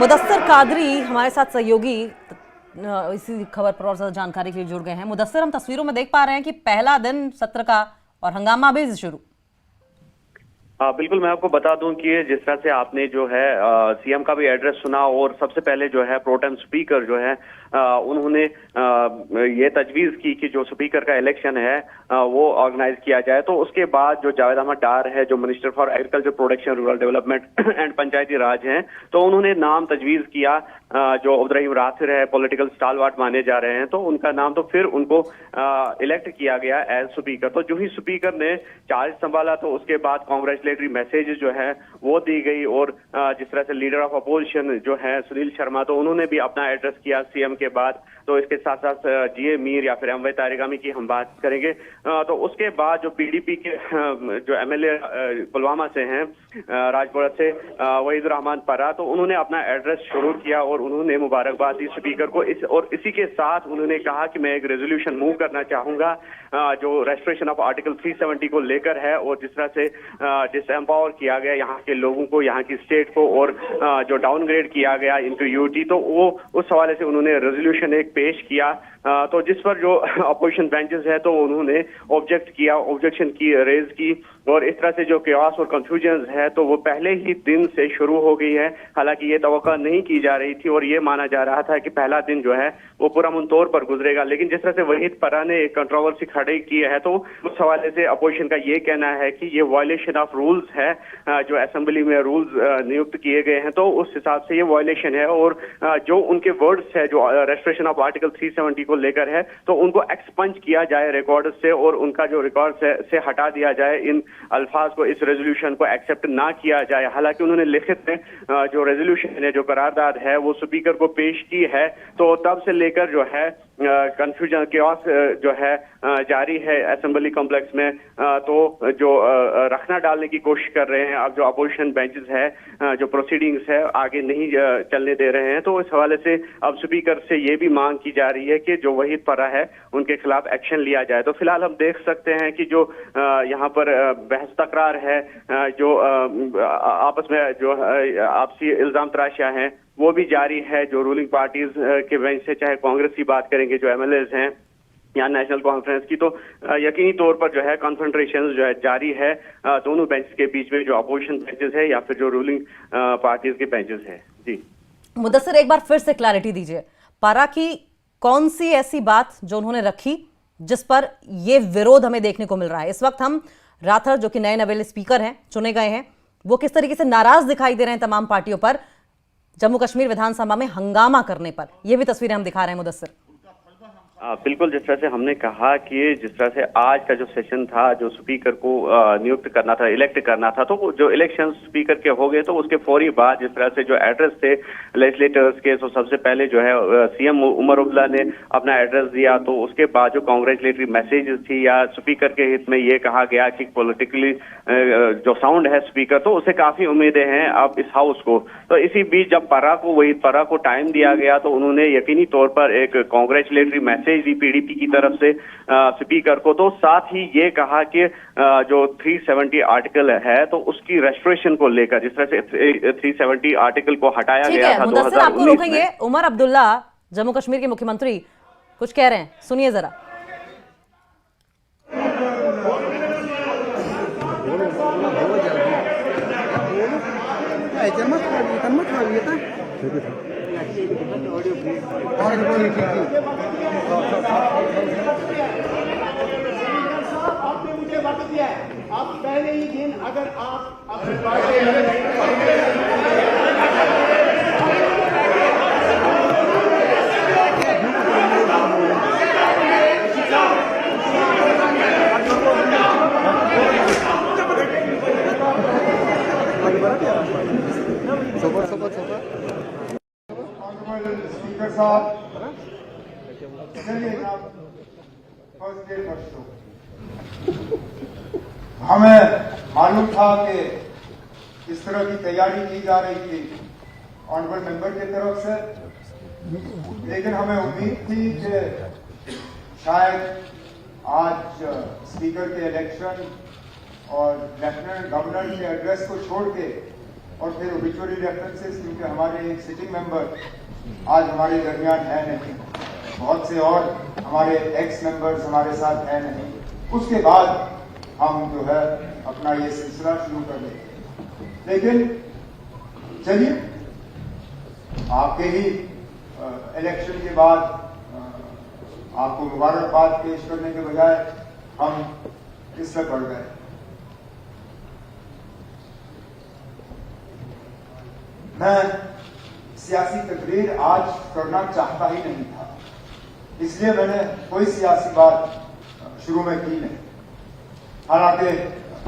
मुदस्सिर कादरी हमारे साथ सहयोगी इसी खबर पर और ज्यादा जानकारी के लिए जुड़ गए हैं। मुदस्सिर, हम तस्वीरों में देख पा रहे हैं कि पहला दिन सत्र का और हंगामा भी शुरू। हाँ बिल्कुल, मैं आपको बता दूं कि जिस तरह से आपने जो है सीएम का भी एड्रेस सुना और सबसे पहले जो है प्रोटेम स्पीकर जो है उन्होंने ये तजवीज की कि जो स्पीकर का इलेक्शन है वो ऑर्गेनाइज किया जाए। तो उसके बाद जो जावेद अहमद डार है, जो minister for agriculture production rural development and Panchayati Raj हैं, तो उन्होंने नाम तजवीज किया जो अब्दुर्रहीम रासिर है, पॉलिटिकल स्टालवार्ट माने जा रहे हैं, तो उनका नाम तो फिर उनको इलेक्ट किया गया एज स्पीकर। तो जो ही स्पीकर ने चार्ज संभाला तो उसके बाद कांग्रेचुलेटरी मैसेज जो है वो दी गई और जिस तरह से लीडर ऑफ अपोजिशन जो है सुनील शर्मा, तो उन्होंने भी अपना एड्रेस किया सीएम के बाद। तो इसके साथ साथ जीए मीर या फिर एमवाई तारिगामी की हम बात करेंगे। तो उसके बाद जो पीडीपी के जो एमएलए पुलवामा से हैं, राजपुरा से वहीद रहमान परा, तो उन्होंने अपना एड्रेस शुरू किया और उन्होंने मुबारकबाद दी स्पीकर को। और इसी के साथ उन्होंने कहा कि मैं एक रेजोल्यूशन मूव करना चाहूंगा जो रेस्टोरेशन ऑफ आर्टिकल 370 को लेकर है और जिस तरह से डिसएम्पावर किया गया यहाँ के लोगों को, यहाँ की स्टेट को, और जो डाउनग्रेड किया गया इनटू यूटी, तो वो उस हवाले से उन्होंने रेजोल्यूशन एक पेश किया। तो जिस पर जो अपोजिशन बेंचेस है तो उन्होंने ऑब्जेक्ट किया, ऑब्जेक्शन की रेज की, और इस तरह से जो केओस और कंफ्यूजन है तो वो पहले ही दिन से शुरू हो गई है। हालांकि ये तवक्का नहीं की जा रही थी और ये माना जा रहा था कि पहला दिन जो है वो पुरअमन तौर पर गुजरेगा, लेकिन जिस तरह से वहीद परा ने एक कंट्रोवर्सी खड़ी की है तो उस हवाले से अपोजिशन का ये कहना है कि ये वायलेशन ऑफ रूल्स है, जो असेंबली में रूल्स नियुक्त किए गए हैं तो उस हिसाब से ये वायलेशन है। और जो उनके वर्ड्स है जो रेस्ट्रिक्शन ऑफ आर्टिकल 370 को लेकर है तो उनको एक्सपंज किया जाए रिकॉर्ड से और उनका जो रिकॉर्ड से हटा दिया जाए, इन अल्फाज को, इस रेजोल्यूशन को एक्सेप्ट ना किया जाए। हालांकि उन्होंने लिखित में जो रेजोल्यूशन है, जो करारदाद है, वो स्पीकर को पेश की है। तो तब से लेकर जो है कंफ्यूजन केओस जो है जारी है असेंबली कॉम्प्लेक्स में। तो जो रखना डालने की कोशिश कर रहे हैं अब जो अपोजिशन बेंचेस है, जो प्रोसीडिंग्स है आगे नहीं चलने दे रहे हैं। तो इस हवाले से अब स्पीकर से ये भी मांग की जा रही है कि जो वहीद परा है उनके खिलाफ एक्शन लिया जाए। तो फिलहाल हम देख सकते हैं कि जो यहाँ पर बहस तकरार है, जो आपस में जो आपसी इल्जाम तराशियां हैं वो भी जारी है। जो रूलिंग पार्टीज के बेंच से, चाहे कांग्रेस की बात करेंगे, जो एमएलएज हैं या नेशनल कॉन्फ्रेंस की, तो यकीनी तौर पर जो है कॉन्फ्रंटेशन जो है जारी है दोनों बेंच के बीच में, जो अपोजिशन बेंचेस है या फिर जो रूलिंग पार्टीज के बेंचेस है। जी मुदस्सिर, एक बार फिर से क्लैरिटी दीजिए, परा की कौन सी ऐसी बात जो उन्होंने रखी जिस पर ये विरोध हमें देखने को मिल रहा है? इस वक्त हम राठौर जो कि नए नवेले स्पीकर हैं, चुने गए हैं, वो किस तरीके से नाराज दिखाई दे रहे हैं तमाम पार्टियों पर जम्मू कश्मीर विधानसभा में हंगामा करने पर। यह भी तस्वीरें हम दिखा रहे हैं मुदस्सिर। बिल्कुल, जिस तरह से हमने कहा कि जिस तरह से आज का जो सेशन था, जो स्पीकर को नियुक्त करना था, इलेक्ट करना था, तो जो इलेक्शन स्पीकर के हो गए तो उसके फौरी बाद जिस तरह से जो एड्रेस थे लेजिस्लेटर्स के, तो सबसे पहले जो है सीएम उमर अब्दुल्ला ने अपना एड्रेस दिया। तो उसके बाद जो कांग्रेचुलेटरी मैसेजेस थी या स्पीकर के हित में ये कहा गया कि पॉलिटिकली जो साउंड है स्पीकर, तो उसे काफी उम्मीदें हैं अब इस हाउस को। तो इसी बीच जब वहीद परा को टाइम दिया गया तो उन्होंने यकीनी तौर पर एक कांग्रेचुलेटरी मैसेज दी पीडीपी की तरफ से स्पीकर को। तो साथ ही ये कहा कि जो 370 आर्टिकल है तो उसकी रेस्टोरेशन को लेकर, जिस तरह से 370 आर्टिकल को हटाया गया था 2019 में। उमर अब्दुल्ला जम्मू कश्मीर के मुख्यमंत्री कुछ कह रहे हैं, सुनिए जरा। आपने मुझे वक्त दिया है, आप पहले ही दिन अगर आप अपने स्पीकर साहब हमें मालूम था कि इस तरह की तैयारी की जा रही थी ऑनरेबल मेंबर की तरफ से, लेकिन हमें उम्मीद थी कि शायद आज स्पीकर के इलेक्शन और लेफ्टिनेंट गवर्नर के एड्रेस को छोड़ के और फिर ओबिचुअरी रेफरेंसेस, क्योंकि हमारे एक सिटिंग मेंबर आज हमारे दरमियान है नहीं, बहुत से और हमारे एक्स मेंबर्स हमारे साथ है नहीं, उसके बाद हम जो है अपना ये सिलसिला शुरू कर देते हैं। लेकिन चलिए, आपके ही इलेक्शन के बाद आपको मुबारकबाद पेश करने के बजाय हम इसमें पड़ गए। मैं सियासी तकरीर आज करना चाहता ही नहीं था, इसलिए मैंने कोई सियासी बात शुरू में की नहीं। हालांकि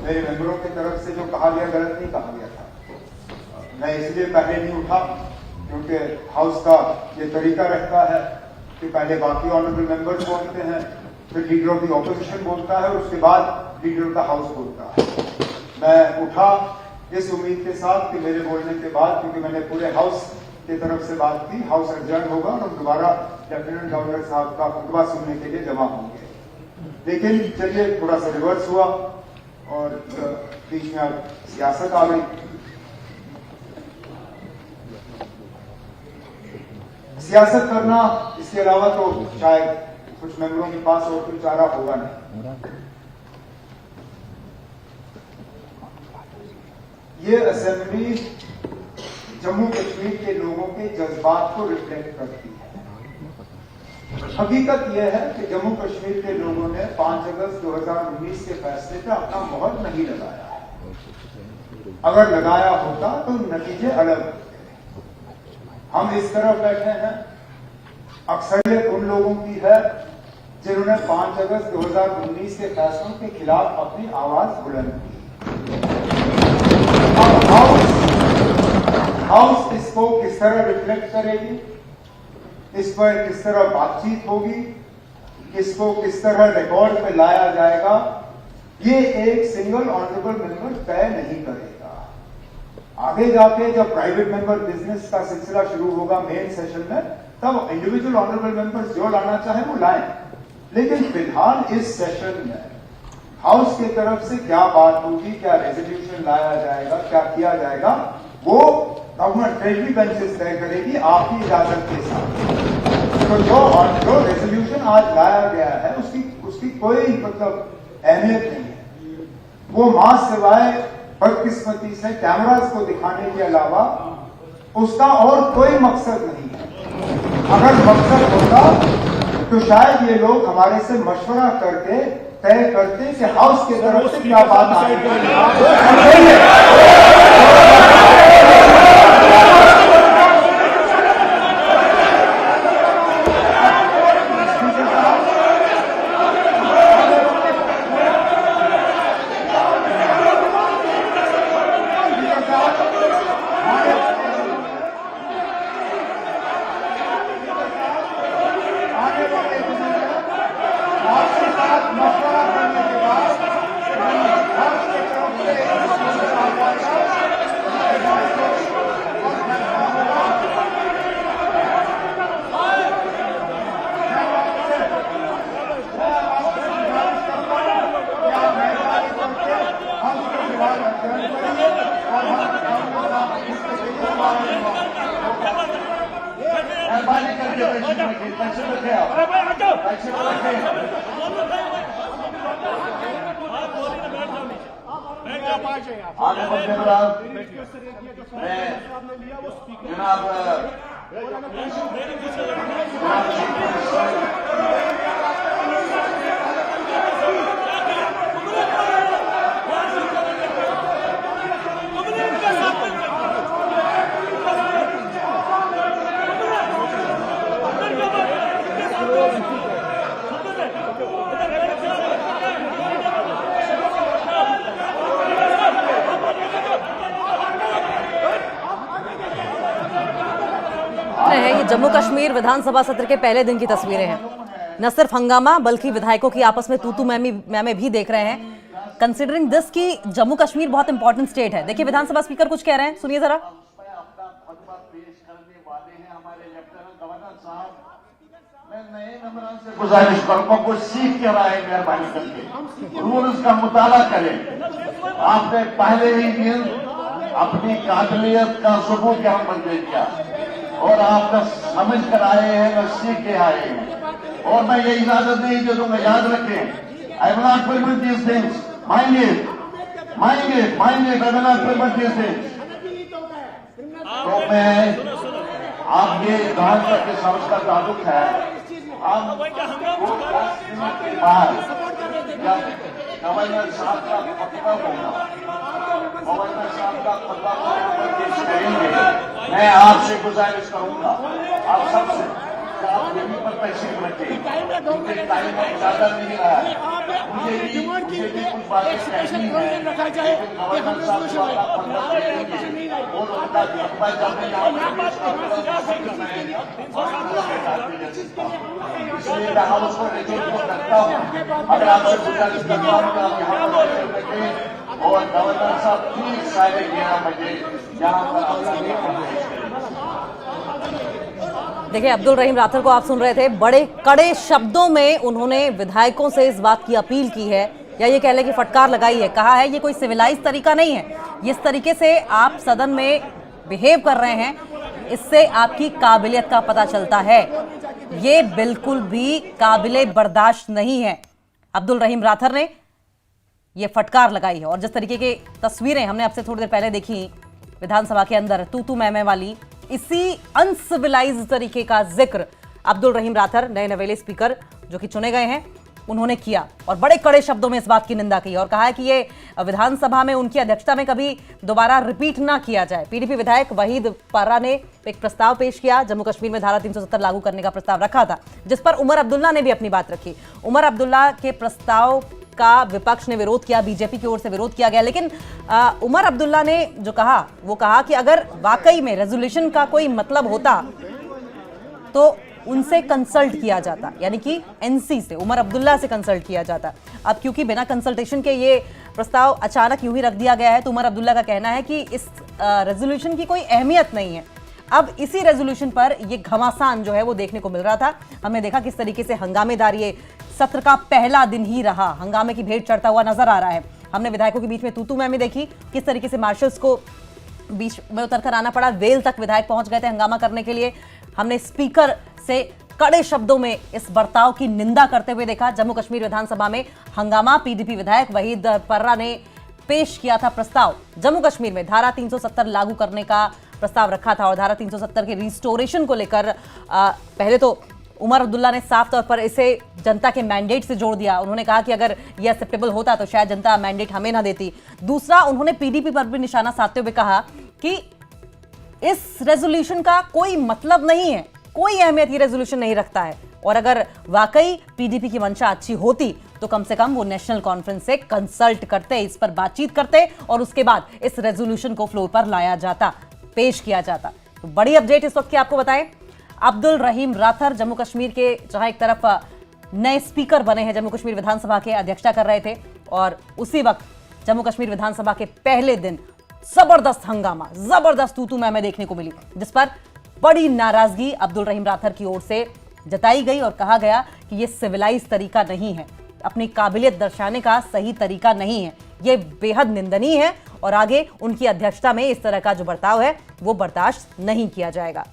मेरे मेंबरों की तरफ से जो कहा गया गलत नहीं कहा गया था। मैं इसलिए पहले नहीं उठा क्योंकि हाउस का ये तरीका रहता है कि पहले बाकी ऑनरेबल मेंबर्स बोलते हैं, फिर लीडर ऑफ द ऑपोजिशन बोलता है और उसके बाद लीडर ऑफ द हाउस बोलता है। मैं उठा इस उम्मीद के साथ कि मेरे बोलने के बाद, क्योंकि मैंने पूरे हाउस की तरफ से बात की, हाउस एडजर्न होगा और दोबारा लेफ्टिनेंट गवर्नर साहब का खुतबा सुनने के लिए जमा होंगे। लेकिन चलिए, थोड़ा सा रिवर्स हुआ और बीच में अब सियासत आ गई। सियासत करना, इसके अलावा तो शायद कुछ मेंबरों के पास और कोई चारा होगा नहीं। ये असेंबली जम्मू कश्मीर के लोगों के जज्बात को रिफ्लेक्ट करती है। हकीकत यह है कि जम्मू कश्मीर के लोगों ने 5 अगस्त 2019 के फैसले पर अपना मोहर नहीं लगाया है। अगर लगाया होता तो नतीजे अलग होते। हम इस तरफ बैठे हैं, अक्सरियत उन लोगों की है जिन्होंने 5 अगस्त 2019 के फैसलों के खिलाफ अपनी आवाज बुलंद की। अब हाउस इसको किस तरह रिफ्लेक्ट करेगी, इस पर किस तरह बातचीत होगी, इसको किस तरह रिकॉर्ड पे लाया जाएगा, ये एक सिंगल ऑनरेबल मेंबर तय नहीं करेगा। आगे जाके जब प्राइवेट मेंबर बिजनेस का सिलसिला शुरू होगा मेन सेशन में, तब इंडिविजुअल ऑनरेबल मेंबर्स जो लाना चाहे वो लाएं। लेकिन फिलहाल इस सेशन में हाउस की तरफ से क्या बात होगी, क्या रेजोल्यूशन लाया जाएगा, क्या किया जाएगा, वो गवर्नमेंट ट्रेजरी बेंचेस तय करेगी आपकी इजाजत के साथ। तो जो रेजोल्यूशन आज लाया गया है उसकी कोई मतलब अहमियत नहीं है। वो मां सिवाय बदकिस्मती से कैमरास को दिखाने के अलावा उसका और कोई मकसद नहीं है। अगर मकसद होता तो शायद ये लोग हमारे से मशवरा करके तय करते कि हाउस की तरफ से क्या बात आ रही है। जम्मू कश्मीर विधानसभा सत्र के पहले दिन की तस्वीरें हैं। न सिर्फ हंगामा बल्कि विधायकों की आपस में तूतू मैमे भी देख रहे हैं। कंसिडरिंग दिस कि जम्मू कश्मीर बहुत इंपॉर्टेंट स्टेट है, देखिए विधानसभा स्पीकर कुछ कह रहे हैं, सुनिए जरा। मैं नए मेंबरों से गुजारिश करूंगा कुछ सीख के रहे मेहरबानी करके रूल्स का मुताला करें। आपने पहले ही दिन अपनी काबिलियत का सबूत यहाँ पर दे दिया और आप न समझ कर आए हैं न सीख के आए हैं और मैं ये इजाजत नहीं दे दूंगा। याद रखें, I will not permit these things, mind it, mind it, mind it, I will not permit these things. तो मैं आप ये जहां तक के समझ का ताल्लुक है, हम के बाद जब गवर्नर साहब का पक्का होगा, गवर्नर साहब का पक्का पेश करेंगे, मैं आपसे गुजारिश करूंगा, आप सबसे, कि आप यहीं पर तशरीफ रखें, क्योंकि टाइम ज्यादा नहीं रहा है। मुझे भी कुछ बातें कहनी है, लेकिन गवर्नर साहब को आप पक्का करेंगे और उनका जज्बा जब मैं यहाँ पर पेश करूंगा, इसलिए मैं हाउस को रिजेक्ट को करता हूँ। अगर आपसे गुजारिश करता हूँ कि आप यहाँ पर रखें और गवर्नर साहब ठीक 11:30 बजे यहाँ पर अपना पेश करें। देखिए, अब्दुल रहीम राठौर को आप सुन रहे थे। बड़े कड़े शब्दों में उन्होंने विधायकों से इस बात की अपील की है, या ये कह लें कि फटकार लगाई है। कहा है ये कोई सिविलाइज तरीका नहीं है, जिस तरीके से आप सदन में बिहेव कर रहे हैं इससे आपकी काबिलियत का पता चलता है, ये बिल्कुल भी काबिले बर्दाश्त नहीं है। अब्दुल रहीम राठौर ने ये फटकार लगाई है। और जिस तरीके की तस्वीरें हमने आपसे थोड़ी देर पहले देखी विधानसभा के अंदर तू मैं वाली, इसी अनसिविलाइज तरीके का जिक्र अब्दुल रहीम राठौर, नए नवेले स्पीकर जो कि चुने गए हैं, उन्होंने किया और बड़े कड़े शब्दों में इस बात की निंदा की और कहा है कि ये विधानसभा में उनकी अध्यक्षता में कभी दोबारा रिपीट ना किया जाए। पीडीपी विधायक वहीद पर्रा ने एक प्रस्ताव पेश किया, जम्मू कश्मीर में धारा 370 लागू करने का प्रस्ताव रखा था, जिस पर उमर अब्दुल्ला ने भी अपनी बात रखी। उमर अब्दुल्ला के प्रस्ताव का विपक्ष ने विरोध किया, बीजेपी की ओर से विरोध किया गया, लेकिन उमर अब्दुल्ला ने जो कहा वो कहा कि अगर वाकई में रेजोल्यूशन का कोई मतलब होता तो उनसे कंसल्ट किया जाता, यानी कि एनसी से, उमर अब्दुल्ला से कंसल्ट किया जाता। अब क्योंकि बिना कंसल्टेशन के ये प्रस्ताव अचानक यूं ही रख दिया गया है, तो उमर अब्दुल्ला का कहना है कि इस रेजोल्यूशन की कोई अहमियत नहीं है। अब इसी रेजोल्यूशन पर ये घमासान जो है वो देखने को मिल रहा था। हमने देखा किस तरीके से हंगामेदार ये सत्र का पहला दिन ही रहा, हंगामे की भेंट चढ़ता हुआ नजर आ रहा है। हमने विधायकों के बीच में तू मैं देखी, किस तरीके से मार्शल्स को बीच में उतर कर आना पड़ा, वेल तक विधायक पहुंच गए थे हंगामा करने के लिए। हमने स्पीकर से कड़े शब्दों में इस बर्ताव की निंदा करते हुए देखा। जम्मू कश्मीर विधानसभा में हंगामा, पीडीपी विधायक वहीद पर्रा ने पेश किया था प्रस्ताव, जम्मू कश्मीर में धारा 370 लागू करने का प्रस्ताव रखा था और धारा 370 के रिस्टोरेशन को लेकर पहले तो उमर अब्दुल्ला ने साफ तौर पर इसे जनता के मैंडेट से जोड़ दिया। उन्होंने कहा कि अगर यह एक्सेप्टेबल होता तो शायद जनता मैंडेट हमें ना देती। दूसरा, उन्होंने पीडीपी पर भी निशाना साधते हुए कहा कि इस रेजोल्यूशन का कोई मतलब नहीं है, कोई अहमियत ये रेजोल्यूशन नहीं रखता है, और अगर वाकई पीडीपी की मंशा अच्छी होती तो कम से कम वो नेशनल कॉन्फ्रेंस से कंसल्ट करते, इस पर बातचीत करते और उसके बाद इस रेजोल्यूशन को फ्लोर पर लाया जाता, पेश किया जाता। तो बड़ी अपडेट इस वक्त की आपको बताएं, अब्दुल रहीम राठौर जम्मू कश्मीर के जहां एक तरफ नए स्पीकर बने हैं, जम्मू कश्मीर विधानसभा के अध्यक्षता कर रहे थे, और उसी वक्त जम्मू कश्मीर विधानसभा के पहले दिन जबरदस्त हंगामा, जबरदस्त तू मैं देखने को मिली, जिस पर बड़ी नाराजगी अब्दुल रहीम राठौर की ओर से जताई गई और कहा गया कि यह सिविलाइज तरीका नहीं है, अपनी काबिलियत दर्शाने का सही तरीका नहीं है, यह बेहद निंदनीय है और आगे उनकी अध्यक्षता में इस तरह का जो बर्ताव है वो बर्दाश्त नहीं किया जाएगा।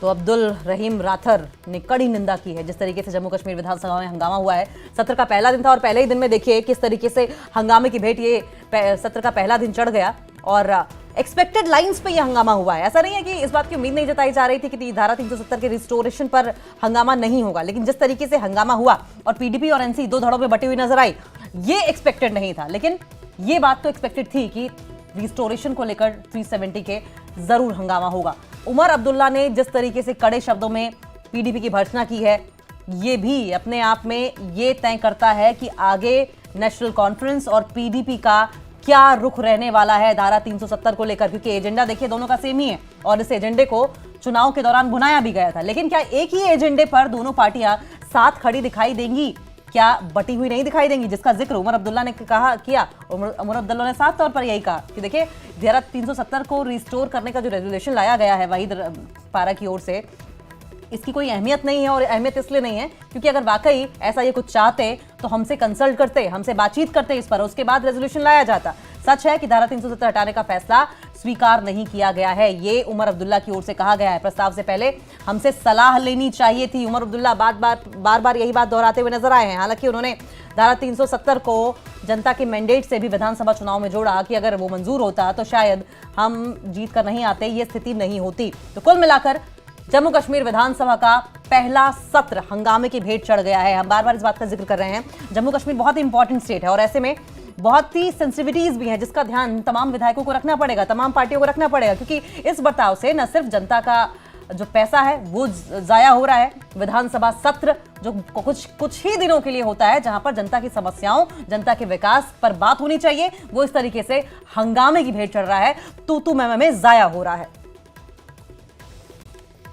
तो अब्दुल रहीम राठौर ने कड़ी निंदा की है जिस तरीके से जम्मू कश्मीर विधानसभा में हंगामा हुआ है। सत्र का पहला दिन था और पहले ही दिन में देखिए किस तरीके से हंगामे की भेंट ये सत्र का पहला दिन चढ़ गया और एक्सपेक्टेड लाइंस पे ये हंगामा हुआ है। ऐसा नहीं है कि इस बात की उम्मीद नहीं जताई जा रही थी कि धारा 370 के रिस्टोरेशन पर हंगामा नहीं होगा, लेकिन जिस तरीके से हंगामा हुआ और पीडीपी और एनसी दो धड़ों में बटी हुई नजर आई, ये एक्सपेक्टेड नहीं था, लेकिन ये बात तो एक्सपेक्टेड थी कि रिस्टोरेशन को लेकर 370 के जरूर हंगामा होगा। उमर अब्दुल्ला ने जिस तरीके से कड़े शब्दों में पीडीपी की भर्त्सना की है, ये भी अपने आप में ये तय करता है कि आगे नेशनल कॉन्फ्रेंस और पीडीपी का क्या रुख रहने वाला है धारा 370 को लेकर, क्योंकि एजेंडा देखिए दोनों का सेम ही है और इस एजेंडे को चुनाव के दौरान भुनाया भी गया था। लेकिन क्या एक ही एजेंडे पर दोनों पार्टियां साथ खड़ी दिखाई देंगी? क्या बटी हुई नहीं दिखाई देंगी, जिसका जिक्र उमर अब्दुल्ला ने किया। उमर अब्दुल्ला ने साफ तौर पर यही कहा कि देखिए धारा 370 को रिस्टोर करने का जो रेजोल्यूशन लाया गया है वहीद पारा की ओर से, इसकी कोई अहमियत नहीं है। और अहमियत इसलिए नहीं है क्योंकि अगर वाकई ऐसा ये कुछ चाहते तो हमसे कंसल्ट करते, हमसे बातचीत करते इस पर, उसके बाद रेजोल्यूशन लाया जाता। सच है कि धारा 370 हटाने का फैसला स्वीकार नहीं किया गया है, ये उमर अब्दुल्ला की ओर से कहा गया है। प्रस्ताव से पहले हमसे सलाह लेनी चाहिए थी। उमर अब्दुल्ला बार बार यही बात दोहराते हुए नजर आए हैं। हालांकि उन्होंने धारा 370 को जनता के मैंडेट से भी विधानसभा चुनाव में जोड़ा कि अगर वो मंजूर होता तो शायद हम जीत कर नहीं आते, ये स्थिति नहीं होती। तो कुल मिलाकर जम्मू कश्मीर विधानसभा का पहला सत्र हंगामे की भेंट चढ़ गया है। हम बार बार इस बात का जिक्र कर रहे हैं, जम्मू कश्मीर बहुत ही इंपॉर्टेंट स्टेट है और ऐसे में बहुत ही सेंसिटिविटीज भी हैं जिसका ध्यान तमाम विधायकों को रखना पड़ेगा, तमाम पार्टियों को रखना पड़ेगा, क्योंकि इस बर्ताव से न सिर्फ जनता का जो पैसा है वो जाया हो रहा है, विधानसभा सत्र जो कुछ ही दिनों के लिए होता है जहां पर जनता की समस्याओं, जनता के विकास पर बात होनी चाहिए, वो इस तरीके से हंगामे की भेंट चढ़ रहा है, तू मैं में जाया हो रहा है।